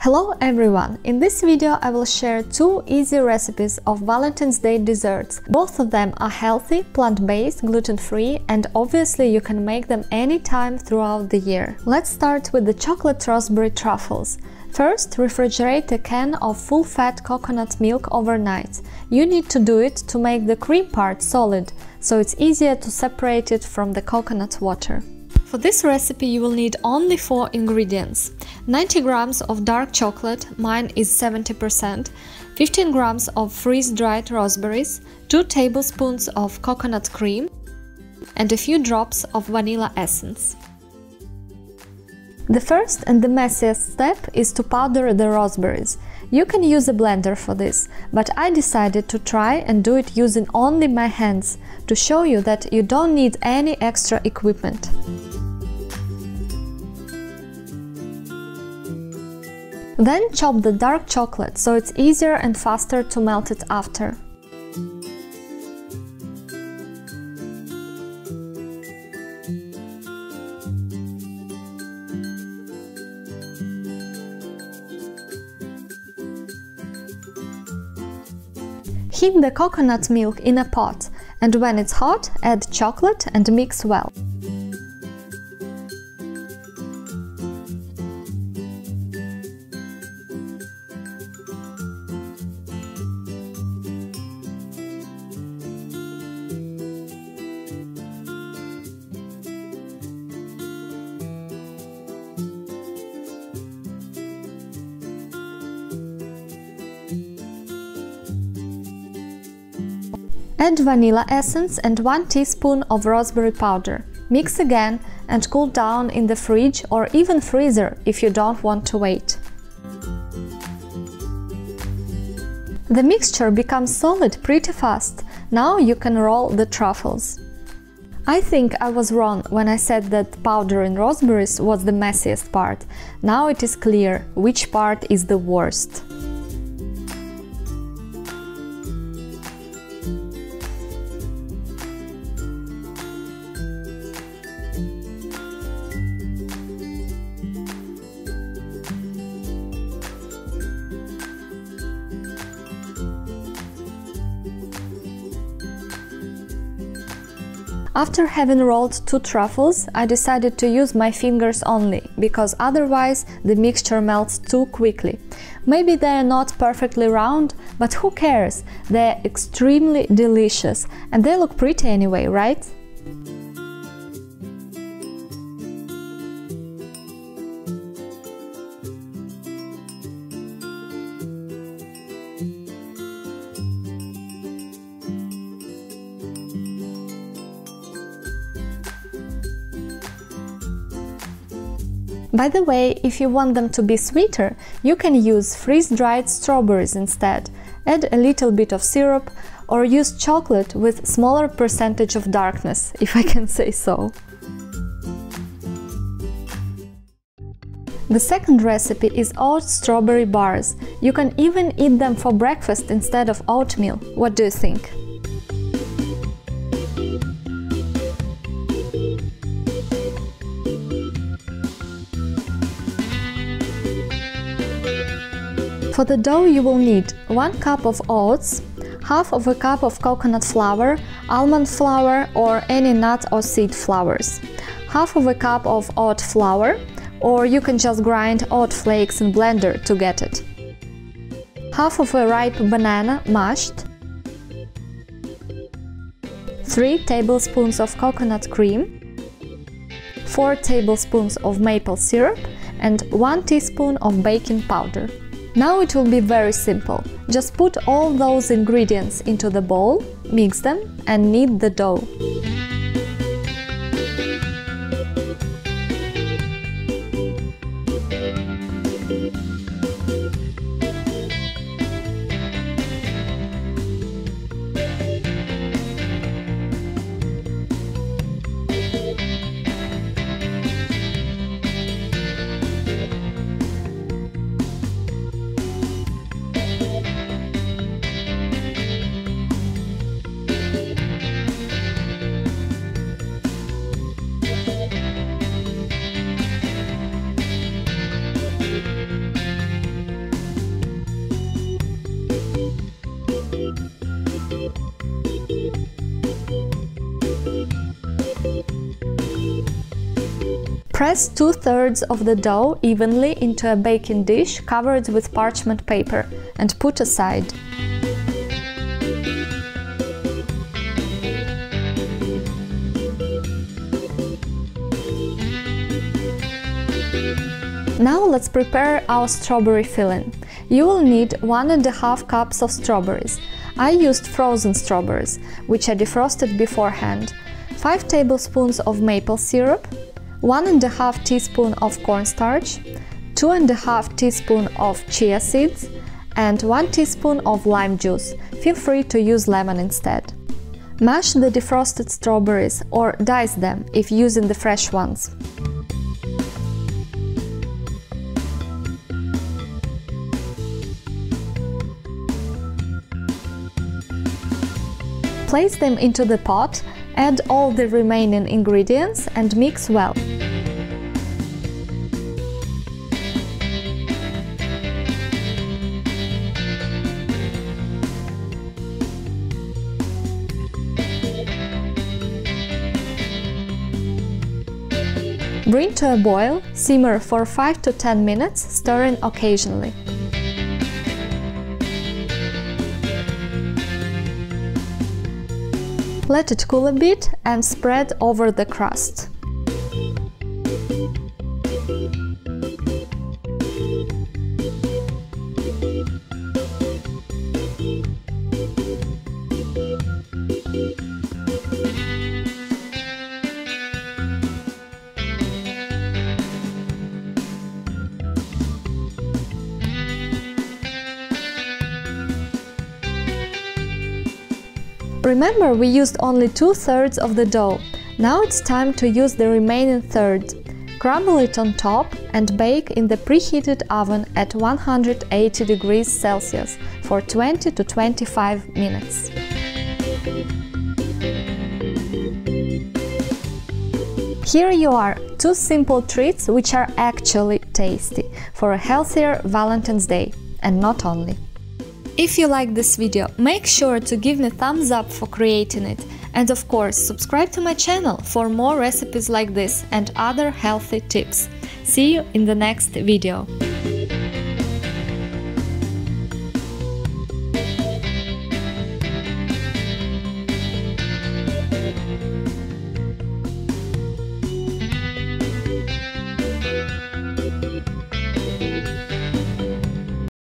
Hello everyone! In this video I will share two easy recipes of Valentine's Day desserts. Both of them are healthy, plant-based, gluten-free, and obviously you can make them anytime throughout the year. Let's start with the chocolate raspberry truffles. First, refrigerate a can of full-fat coconut milk overnight. You need to do it to make the cream part solid, so it's easier to separate it from the coconut water. For this recipe you will need only 4 ingredients: 90 grams of dark chocolate, mine is 70%, 15 grams of freeze-dried raspberries, 2 tablespoons of coconut cream, and a few drops of vanilla essence. The first and the messiest step is to powder the raspberries. You can use a blender for this, but I decided to try and do it using only my hands, to show you that you don't need any extra equipment. Then chop the dark chocolate, so it's easier and faster to melt it after. Heat the coconut milk in a pot, and when it's hot, add chocolate and mix well. Add vanilla essence and 1 teaspoon of raspberry powder. Mix again and cool down in the fridge or even freezer if you don't want to wait. The mixture becomes solid pretty fast. Now you can roll the truffles. I think I was wrong when I said that powdering raspberries was the messiest part. Now it is clear which part is the worst. After having rolled 2 truffles, I decided to use my fingers only, because otherwise the mixture melts too quickly. Maybe they are not perfectly round, but who cares? They're extremely delicious, and they look pretty anyway, right? By the way, if you want them to be sweeter, you can use freeze-dried strawberries instead. Add a little bit of syrup or use chocolate with smaller percentage of darkness, if I can say so. The second recipe is oat strawberry bars. You can even eat them for breakfast instead of oatmeal. What do you think? For the dough you will need 1 cup of oats, half of a cup of coconut flour, almond flour or any nut or seed flours, half of a cup of oat flour, or you can just grind oat flakes in blender to get it, half of a ripe banana mashed, 3 tablespoons of coconut cream, 4 tablespoons of maple syrup and 1 teaspoon of baking powder. Now it will be very simple. Just put all those ingredients into the bowl, mix them and knead the dough. Press 2/3 of the dough evenly into a baking dish covered with parchment paper and put aside. Now let's prepare our strawberry filling. You will need 1½ cups of strawberries. I used frozen strawberries, which I defrosted beforehand, 5 tablespoons of maple syrup, 1½ teaspoon of cornstarch, 2½ teaspoon of chia seeds, and 1 teaspoon of lime juice. Feel free to use lemon instead. Mash the defrosted strawberries or dice them if using the fresh ones. Place them into the pot, add all the remaining ingredients and mix well. Bring to a boil, simmer for 5 to 10 minutes, stirring occasionally. Let it cool a bit and spread over the crust. Remember, we used only 2/3 of the dough. Now it's time to use the remaining third. Crumble it on top and bake in the preheated oven at 180 degrees Celsius for 20 to 25 minutes. Here you are, 2 simple treats which are actually tasty for a healthier Valentine's Day, and not only. If you like this video, make sure to give me a thumbs up for creating it, and of course subscribe to my channel for more recipes like this and other healthy tips. See you in the next video.